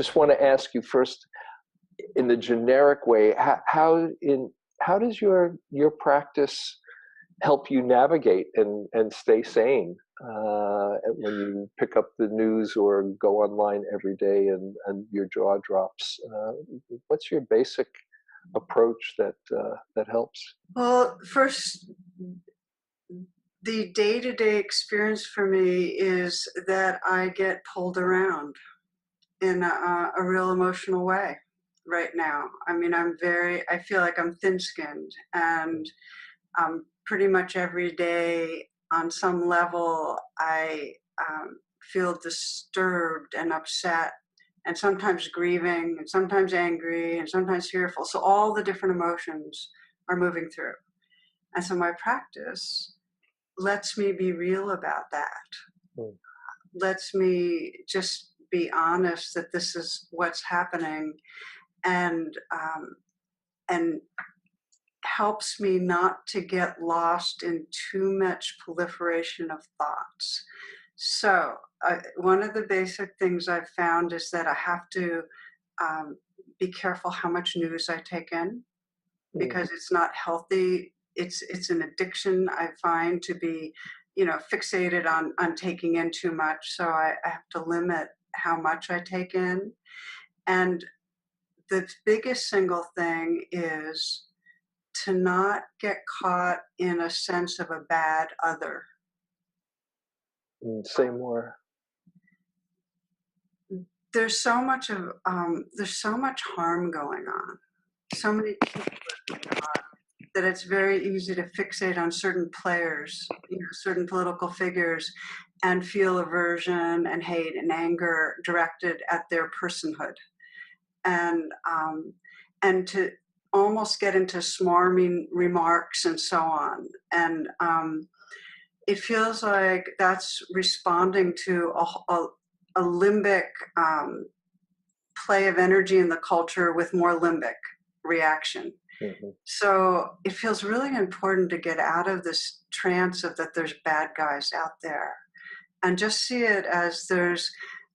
just want to ask you first, in the generic way, how does your practice help you navigate and stay sane when you pick up the news or go online every day and your jaw drops? What's your basic approach that helps? Well, first, the day-to-day experience for me is that I get pulled around in a real emotional way right now. I mean, I feel like I'm thin-skinned, and pretty much every day on some level, I feel disturbed and upset, and sometimes grieving, and sometimes angry, and sometimes fearful. So all the different emotions are moving through. And so my practice lets me be real about that. Mm. Lets me just be honest that this is what's happening, and and helps me not to get lost in too much proliferation of thoughts. So one of the basic things I've found is that I have to be careful how much news I take in, Mm. because it's not healthy. It's an addiction, I find, to be, fixated on taking in too much. So I have to limit how much I take in. And the biggest single thing is to not get caught in a sense of a bad other. Say more. There's so much harm going on. So many people that it's very easy to fixate on certain players, certain political figures, and feel aversion and hate and anger directed at their personhood, and to almost get into smarmy remarks and so on. And it feels like that's responding to a limbic play of energy in the culture with more limbic reaction. Mm-hmm. So it feels really important to get out of this trance of that there's bad guys out there, and just see it as there's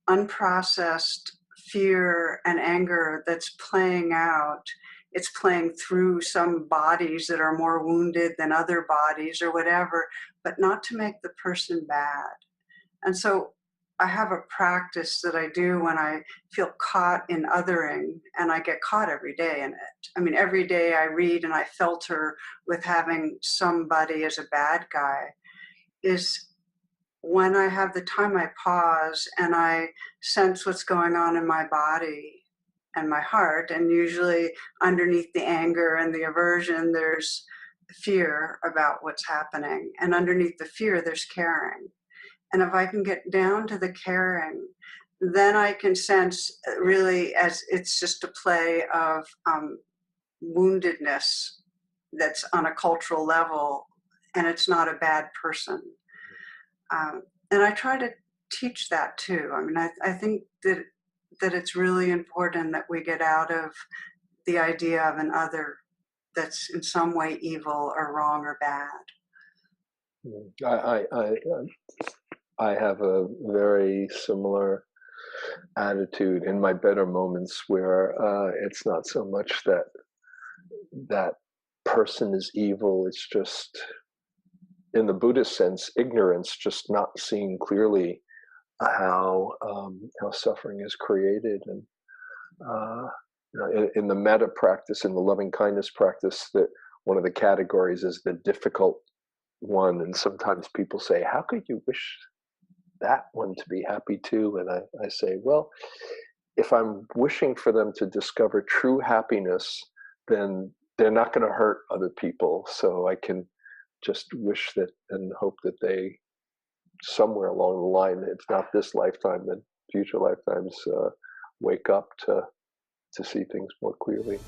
unprocessed fear and anger that's playing out. It's playing through some bodies that are more wounded than other bodies or whatever, but not to make the person bad. And so I have a practice that I do when I feel caught in othering, and I get caught every day in it. I mean, every day I read and I filter with having somebody as a bad guy, is when I have the time, I pause and I sense what's going on in my body and my heart. And usually underneath the anger and the aversion, there's fear about what's happening. And underneath the fear, there's caring. And if I can get down to the caring, then I can sense really as it's just a play of woundedness that's on a cultural level, and it's not a bad person. And I try to teach that too. I mean, I think that it's really important that we get out of the idea of an other that's in some way evil or wrong or bad. I have a very similar attitude in my better moments where it's not so much that person is evil. It's just, in the Buddhist sense, ignorance, just not seeing clearly how suffering is created. And in the metta practice, in the loving kindness practice, that one of the categories is the difficult one. And sometimes people say, how could you wish that one to be happy too? And I say, well, if I'm wishing for them to discover true happiness, then they're not going to hurt other people. So I can just wish that and hope that they, somewhere along the line, if not this lifetime, then future lifetimes, wake up to see things more clearly.